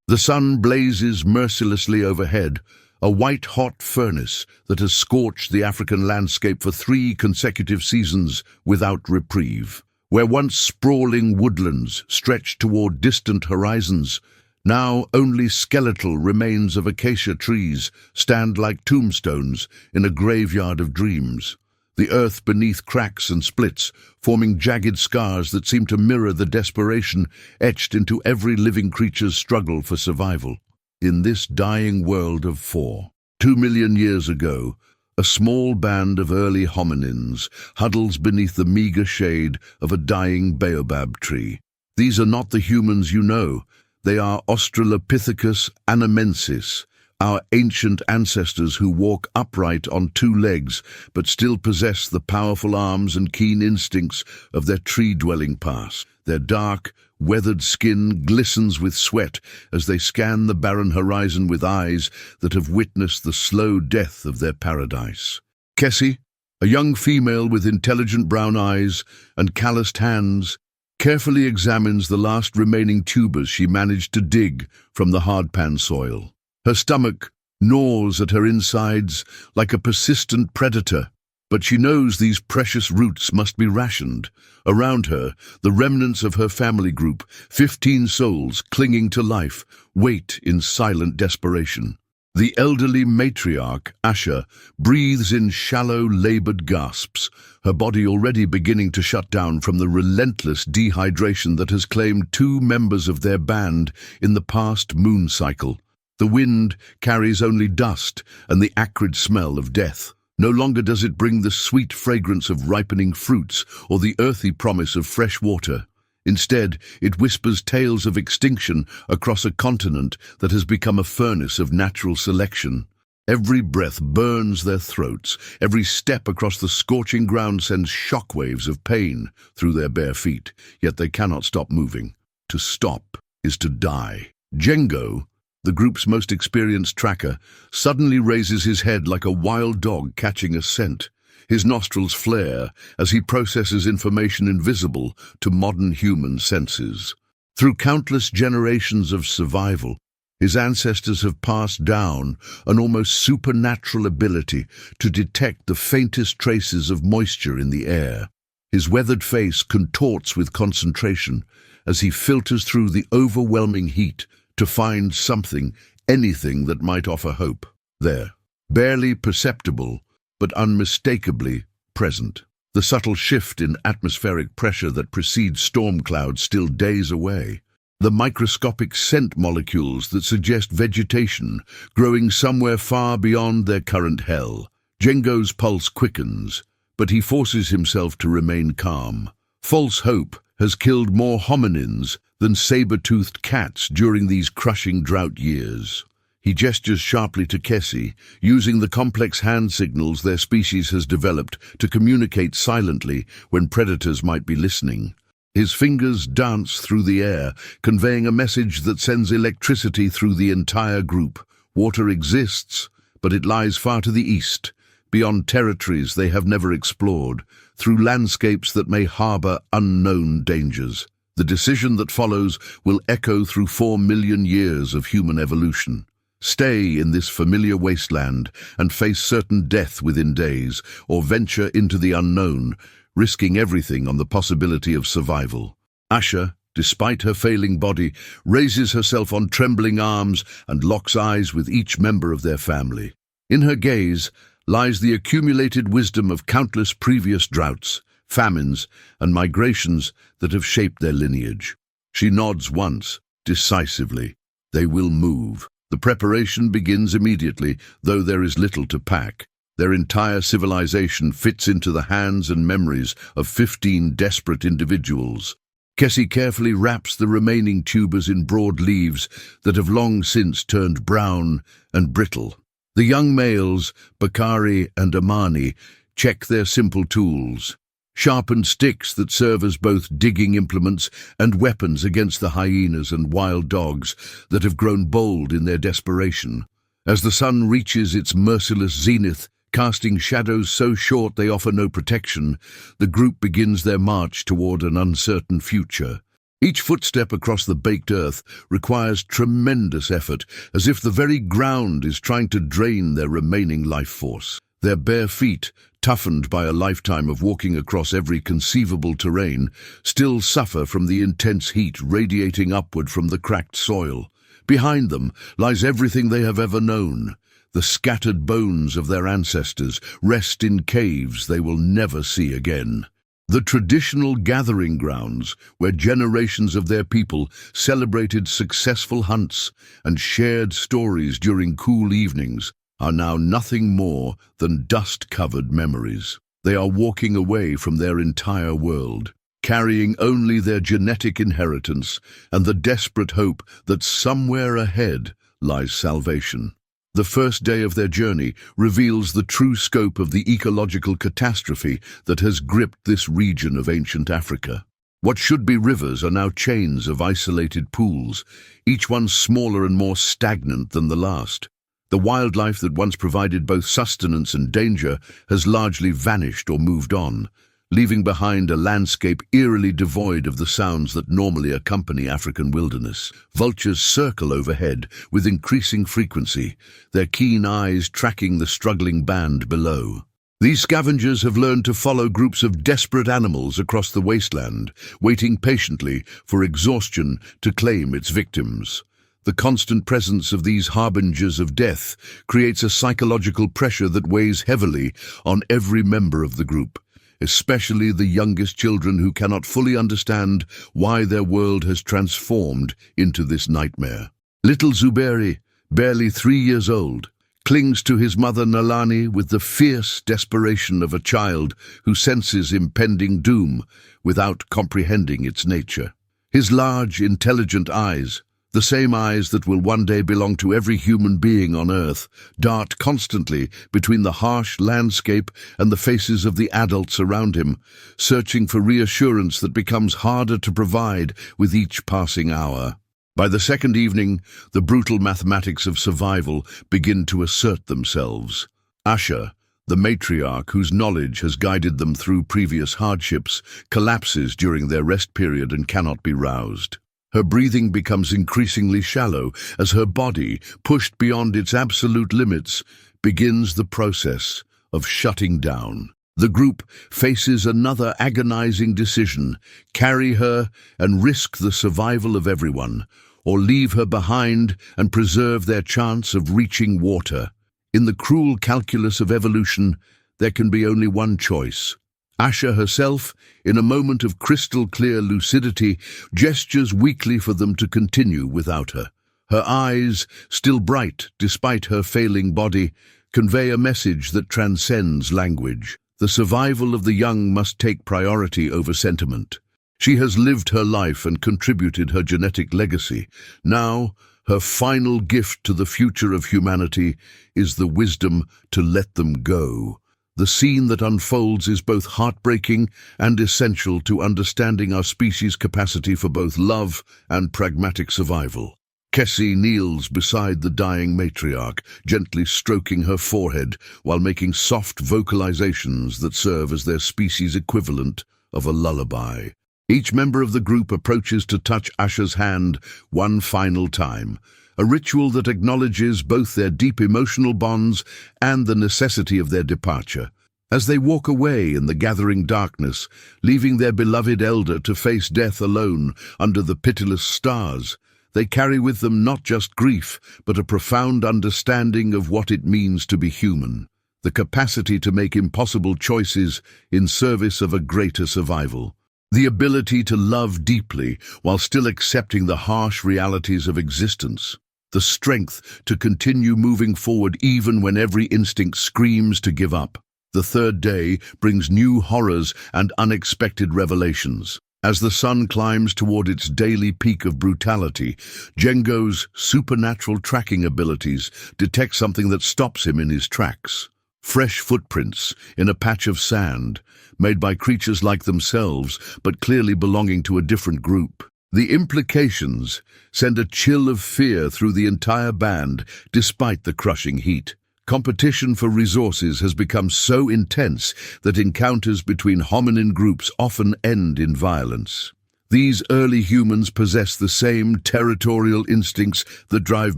The sun blazes mercilessly overhead, a white-hot furnace that has scorched the African landscape for 3 consecutive seasons without reprieve. Where once sprawling woodlands stretched toward distant horizons, now only skeletal remains of acacia trees stand like tombstones in a graveyard of dreams. The earth beneath cracks and splits, forming jagged scars that seem to mirror the desperation etched into every living creature's struggle for survival. In this dying world of 2 million years ago, a small band of early hominins huddles beneath the meager shade of a dying baobab tree. These are not the humans you know. They are Australopithecus anamensis, our ancient ancestors who walk upright on 2 legs but still possess the powerful arms and keen instincts of their tree-dwelling past. Their dark, weathered skin glistens with sweat as they scan the barren horizon with eyes that have witnessed the slow death of their paradise. Kesi, a young female with intelligent brown eyes and calloused hands, carefully examines the last remaining tubers she managed to dig from the hardpan soil. Her stomach gnaws at her insides like a persistent predator, but she knows these precious roots must be rationed. Around her, the remnants of her family group, 15 souls clinging to life, wait in silent desperation. The elderly matriarch, Asha, breathes in shallow, labored gasps, her body already beginning to shut down from the relentless dehydration that has claimed 2 members of their band in the past moon cycle. The wind carries only dust and the acrid smell of death. No longer does it bring the sweet fragrance of ripening fruits or the earthy promise of fresh water. Instead, it whispers tales of extinction across a continent that has become a furnace of natural selection. Every breath burns their throats. Every step across the scorching ground sends shockwaves of pain through their bare feet, yet they cannot stop moving. To stop is to die. Jengo, the group's most experienced tracker, suddenly raises his head like a wild dog catching a scent. His nostrils flare as he processes information invisible to modern human senses. Through countless generations of survival, his ancestors have passed down an almost supernatural ability to detect the faintest traces of moisture in the air. His weathered face contorts with concentration as he filters through the overwhelming heat to find something, anything that might offer hope. There, barely perceptible, but unmistakably present. The subtle shift in atmospheric pressure that precedes storm clouds still days away. The microscopic scent molecules that suggest vegetation growing somewhere far beyond their current hell. Jengo's pulse quickens, but he forces himself to remain calm. False hope has killed more hominins than saber-toothed cats during these crushing drought years. He gestures sharply to Kesi, using the complex hand signals their species has developed to communicate silently when predators might be listening. His fingers dance through the air, conveying a message that sends electricity through the entire group. Water exists, but it lies far to the east, beyond territories they have never explored, through landscapes that may harbor unknown dangers. The decision that follows will echo through 4 million years of human evolution. Stay in this familiar wasteland and face certain death within days, or venture into the unknown, risking everything on the possibility of survival. Asha, despite her failing body, raises herself on trembling arms and locks eyes with each member of their family. In her gaze lies the accumulated wisdom of countless previous droughts, famines, and migrations that have shaped their lineage. She nods once, decisively. They will move. The preparation begins immediately, though there is little to pack. Their entire civilization fits into the hands and memories of 15 desperate individuals. Kesi carefully wraps the remaining tubers in broad leaves that have long since turned brown and brittle. The young males, Bakari and Amani, check their simple tools, sharpened sticks that serve as both digging implements and weapons against the hyenas and wild dogs that have grown bold in their desperation. As the sun reaches its merciless zenith, casting shadows so short they offer no protection, the group begins their march toward an uncertain future. Each footstep across the baked earth requires tremendous effort, as if the very ground is trying to drain their remaining life force. Their bare feet, toughened by a lifetime of walking across every conceivable terrain, still suffer from the intense heat radiating upward from the cracked soil. Behind them lies everything they have ever known. The scattered bones of their ancestors rest in caves they will never see again. The traditional gathering grounds where generations of their people celebrated successful hunts and shared stories during cool evenings are now nothing more than dust-covered memories. They are walking away from their entire world, carrying only their genetic inheritance and the desperate hope that somewhere ahead lies salvation. The first day of their journey reveals the true scope of the ecological catastrophe that has gripped this region of ancient Africa. What should be rivers are now chains of isolated pools, each one smaller and more stagnant than the last. The wildlife that once provided both sustenance and danger has largely vanished or moved on, leaving behind a landscape eerily devoid of the sounds that normally accompany African wilderness. Vultures circle overhead with increasing frequency, their keen eyes tracking the struggling band below. These scavengers have learned to follow groups of desperate animals across the wasteland, waiting patiently for exhaustion to claim its victims. The constant presence of these harbingers of death creates a psychological pressure that weighs heavily on every member of the group, especially the youngest children who cannot fully understand why their world has transformed into this nightmare. Little Zuberi, barely 3 years old, clings to his mother Nalani with the fierce desperation of a child who senses impending doom without comprehending its nature. His large, intelligent eyes, the same eyes that will one day belong to every human being on Earth, dart constantly between the harsh landscape and the faces of the adults around him, searching for reassurance that becomes harder to provide with each passing hour. By the second evening, the brutal mathematics of survival begin to assert themselves. Asha, the matriarch whose knowledge has guided them through previous hardships, collapses during their rest period and cannot be roused. Her breathing becomes increasingly shallow as her body, pushed beyond its absolute limits, begins the process of shutting down. The group faces another agonizing decision: carry her and risk the survival of everyone, or leave her behind and preserve their chance of reaching water. In the cruel calculus of evolution, there can be only one choice. Asha herself, in a moment of crystal-clear lucidity, gestures weakly for them to continue without her. Her eyes, still bright despite her failing body, convey a message that transcends language. The survival of the young must take priority over sentiment. She has lived her life and contributed her genetic legacy. Now, her final gift to the future of humanity is the wisdom to let them go. The scene that unfolds is both heartbreaking and essential to understanding our species' capacity for both love and pragmatic survival. Kesi kneels beside the dying matriarch, gently stroking her forehead while making soft vocalizations that serve as their species' equivalent of a lullaby. Each member of the group approaches to touch Asha's hand one final time, a ritual that acknowledges both their deep emotional bonds and the necessity of their departure. As they walk away in the gathering darkness, leaving their beloved elder to face death alone under the pitiless stars, they carry with them not just grief, but a profound understanding of what it means to be human, the capacity to make impossible choices in service of a greater survival. The ability to love deeply while still accepting the harsh realities of existence. The strength to continue moving forward even when every instinct screams to give up. The third day brings new horrors and unexpected revelations. As the sun climbs toward its daily peak of brutality, Jengo's supernatural tracking abilities detect something that stops him in his tracks. Fresh footprints in a patch of sand, made by creatures like themselves, but clearly belonging to a different group. The implications send a chill of fear through the entire band, despite the crushing heat. Competition for resources has become so intense that encounters between hominin groups often end in violence. These early humans possess the same territorial instincts that drive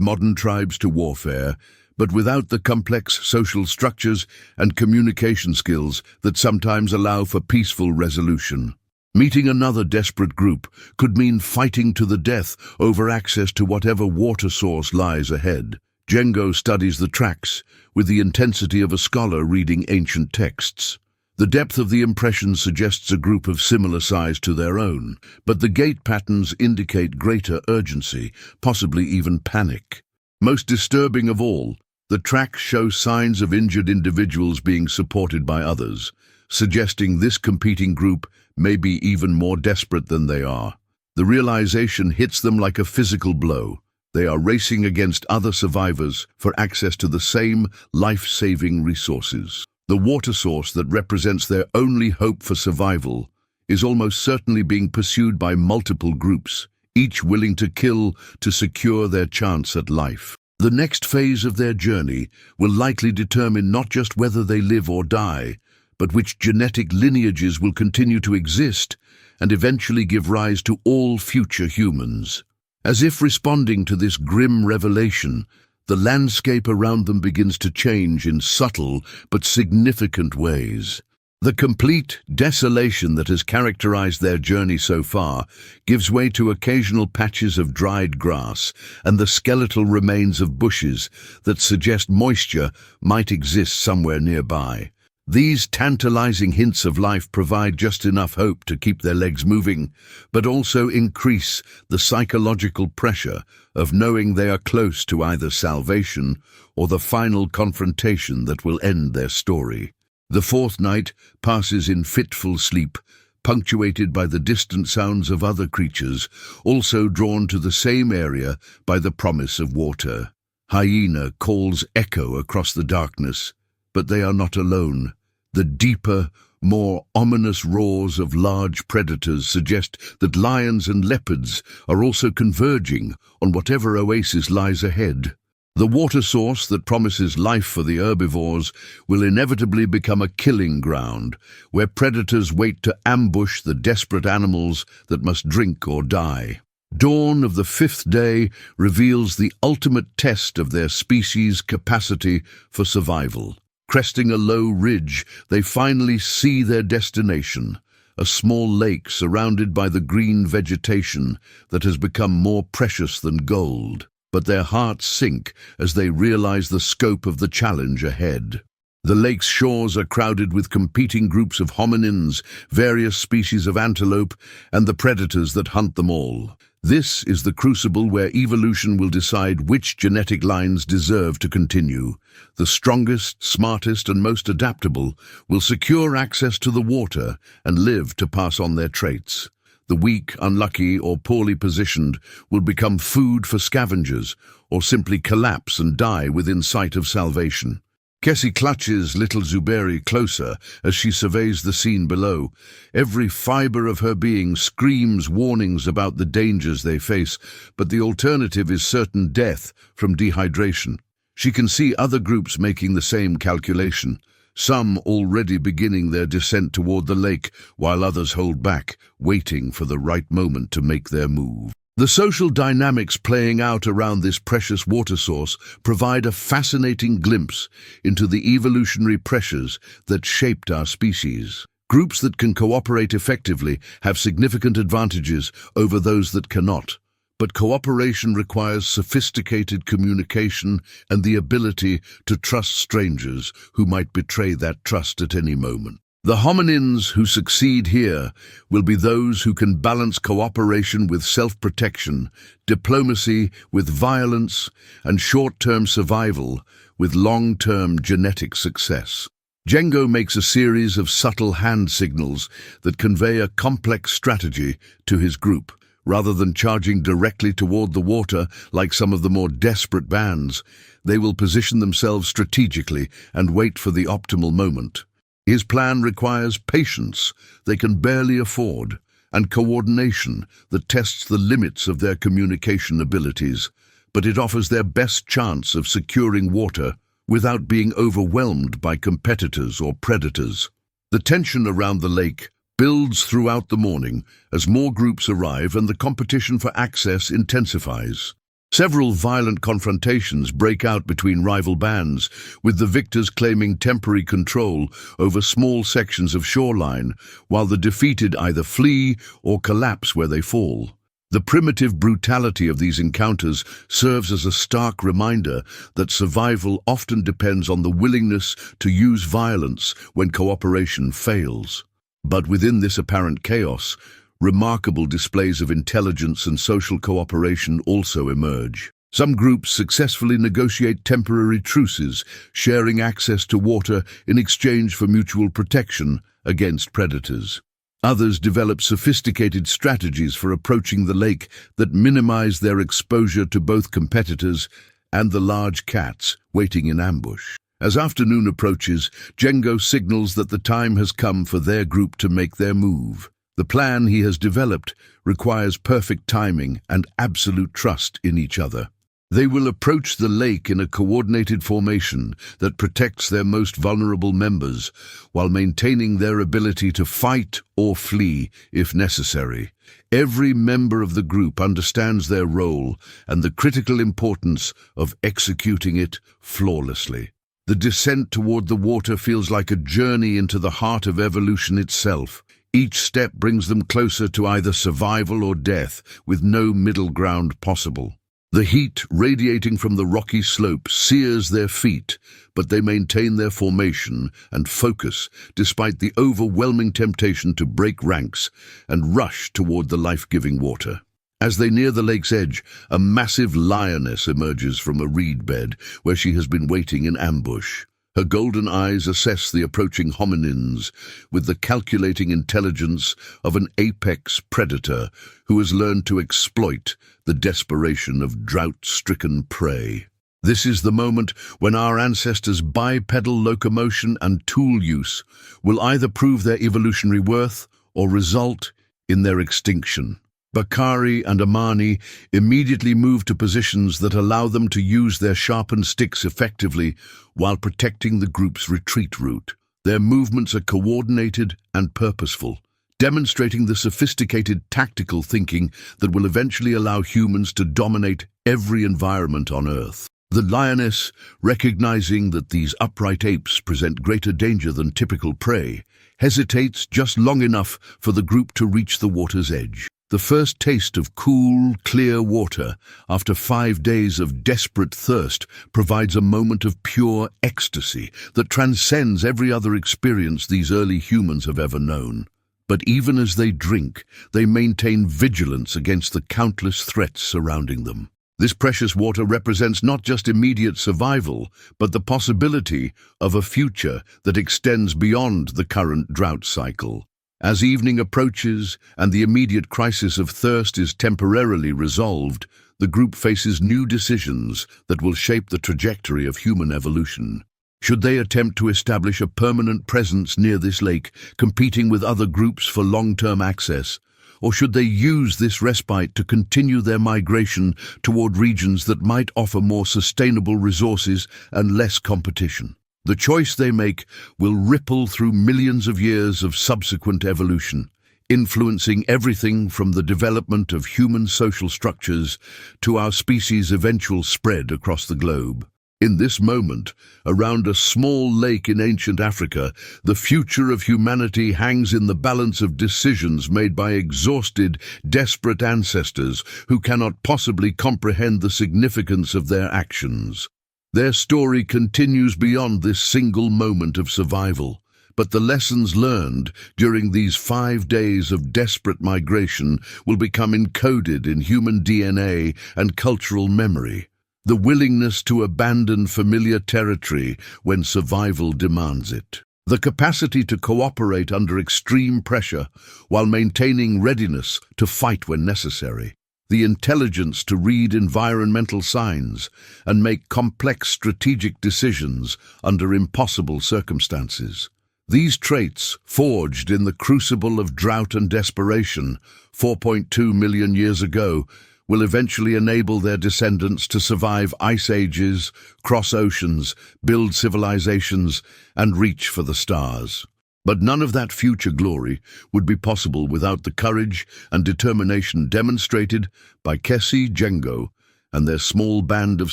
modern tribes to warfare, but without the complex social structures and communication skills that sometimes allow for peaceful resolution. Meeting another desperate group could mean fighting to the death over access to whatever water source lies ahead. Jengo studies the tracks with the intensity of a scholar reading ancient texts. The depth of the impression suggests a group of similar size to their own, but the gait patterns indicate greater urgency, possibly even panic. Most disturbing of all, the tracks show signs of injured individuals being supported by others, suggesting this competing group may be even more desperate than they are. The realization hits them like a physical blow. They are racing against other survivors for access to the same life-saving resources. The water source that represents their only hope for survival is almost certainly being pursued by multiple groups, each willing to kill to secure their chance at life. The next phase of their journey will likely determine not just whether they live or die, but which genetic lineages will continue to exist and eventually give rise to all future humans. As if responding to this grim revelation, the landscape around them begins to change in subtle but significant ways. The complete desolation that has characterized their journey so far gives way to occasional patches of dried grass and the skeletal remains of bushes that suggest moisture might exist somewhere nearby. These tantalizing hints of life provide just enough hope to keep their legs moving, but also increase the psychological pressure of knowing they are close to either salvation or the final confrontation that will end their story. The fourth night passes in fitful sleep, punctuated by the distant sounds of other creatures, also drawn to the same area by the promise of water. Hyena calls echo across the darkness, but they are not alone. The deeper, more ominous roars of large predators suggest that lions and leopards are also converging on whatever oasis lies ahead. The water source that promises life for the herbivores will inevitably become a killing ground, where predators wait to ambush the desperate animals that must drink or die. Dawn of the fifth day reveals the ultimate test of their species' capacity for survival. Cresting a low ridge, they finally see their destination, a small lake surrounded by the green vegetation that has become more precious than gold. But their hearts sink as they realize the scope of the challenge ahead. The lake's shores are crowded with competing groups of hominins, various species of antelope, and the predators that hunt them all. This is the crucible where evolution will decide which genetic lines deserve to continue. The strongest, smartest, and most adaptable will secure access to the water and live to pass on their traits. The weak, unlucky, or poorly positioned will become food for scavengers or simply collapse and die within sight of salvation. Kesi clutches little Zuberi closer as she surveys the scene below. Every fiber of her being screams warnings about the dangers they face, but the alternative is certain death from dehydration. She can see other groups making the same calculation, some already beginning their descent toward the lake, while others hold back, waiting for the right moment to make their move. The social dynamics playing out around this precious water source provide a fascinating glimpse into the evolutionary pressures that shaped our species. Groups that can cooperate effectively have significant advantages over those that cannot. But cooperation requires sophisticated communication and the ability to trust strangers who might betray that trust at any moment. The hominins who succeed here will be those who can balance cooperation with self-protection, diplomacy with violence, and short-term survival with long-term genetic success. Jengo makes a series of subtle hand signals that convey a complex strategy to his group. Rather than charging directly toward the water like some of the more desperate bands, they will position themselves strategically and wait for the optimal moment. His plan requires patience they can barely afford, and coordination that tests the limits of their communication abilities, but it offers their best chance of securing water without being overwhelmed by competitors or predators. The tension around the lake builds throughout the morning as more groups arrive and the competition for access intensifies. Several violent confrontations break out between rival bands, with the victors claiming temporary control over small sections of shoreline, while the defeated either flee or collapse where they fall. The primitive brutality of these encounters serves as a stark reminder that survival often depends on the willingness to use violence when cooperation fails. But within this apparent chaos, remarkable displays of intelligence and social cooperation also emerge. Some groups successfully negotiate temporary truces, sharing access to water in exchange for mutual protection against predators. Others develop sophisticated strategies for approaching the lake that minimize their exposure to both competitors and the large cats waiting in ambush. As afternoon approaches, Jengo signals that the time has come for their group to make their move. The plan he has developed requires perfect timing and absolute trust in each other. They will approach the lake in a coordinated formation that protects their most vulnerable members while maintaining their ability to fight or flee if necessary. Every member of the group understands their role and the critical importance of executing it flawlessly. The descent toward the water feels like a journey into the heart of evolution itself. Each step brings them closer to either survival or death, with no middle ground possible. The heat radiating from the rocky slope sears their feet, but they maintain their formation and focus despite the overwhelming temptation to break ranks and rush toward the life-giving water. As they near the lake's edge, a massive lioness emerges from a reed bed where she has been waiting in ambush. Her golden eyes assess the approaching hominins with the calculating intelligence of an apex predator who has learned to exploit the desperation of drought-stricken prey. This is the moment when our ancestors' bipedal locomotion and tool use will either prove their evolutionary worth or result in their extinction. Bakari and Amani immediately move to positions that allow them to use their sharpened sticks effectively while protecting the group's retreat route. Their movements are coordinated and purposeful, demonstrating the sophisticated tactical thinking that will eventually allow humans to dominate every environment on Earth. The lioness, recognizing that these upright apes present greater danger than typical prey, hesitates just long enough for the group to reach the water's edge. The first taste of cool, clear water after 5 days of desperate thirst provides a moment of pure ecstasy that transcends every other experience these early humans have ever known. But even as they drink, they maintain vigilance against the countless threats surrounding them. This precious water represents not just immediate survival, but the possibility of a future that extends beyond the current drought cycle. As evening approaches and the immediate crisis of thirst is temporarily resolved, the group faces new decisions that will shape the trajectory of human evolution. Should they attempt to establish a permanent presence near this lake, competing with other groups for long-term access? Or should they use this respite to continue their migration toward regions that might offer more sustainable resources and less competition? The choice they make will ripple through millions of years of subsequent evolution, influencing everything from the development of human social structures to our species' eventual spread across the globe. In this moment, around a small lake in ancient Africa, the future of humanity hangs in the balance of decisions made by exhausted, desperate ancestors who cannot possibly comprehend the significance of their actions. Their story continues beyond this single moment of survival, but the lessons learned during these 5 days of desperate migration will become encoded in human DNA and cultural memory. The willingness to abandon familiar territory when survival demands it. The capacity to cooperate under extreme pressure while maintaining readiness to fight when necessary. The intelligence to read environmental signs and make complex strategic decisions under impossible circumstances. These traits, forged in the crucible of drought and desperation 4.2 million years ago, will eventually enable their descendants to survive ice ages, cross oceans, build civilizations, and reach for the stars. But none of that future glory would be possible without the courage and determination demonstrated by Kesi, Jengo, and their small band of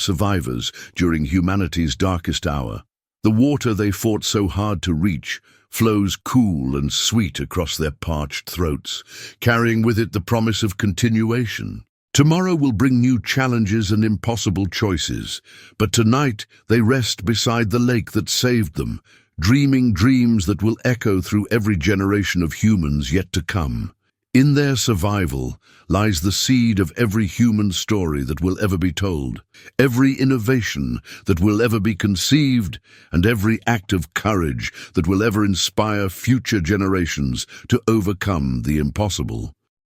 survivors during humanity's darkest hour. The water they fought so hard to reach flows cool and sweet across their parched throats, carrying with it the promise of continuation. Tomorrow will bring new challenges and impossible choices, but tonight they rest beside the lake that saved them, dreaming dreams that will echo through every generation of humans yet to come. In their survival lies the seed of every human story that will ever be told, every innovation that will ever be conceived, and every act of courage that will ever inspire future generations to overcome the impossible.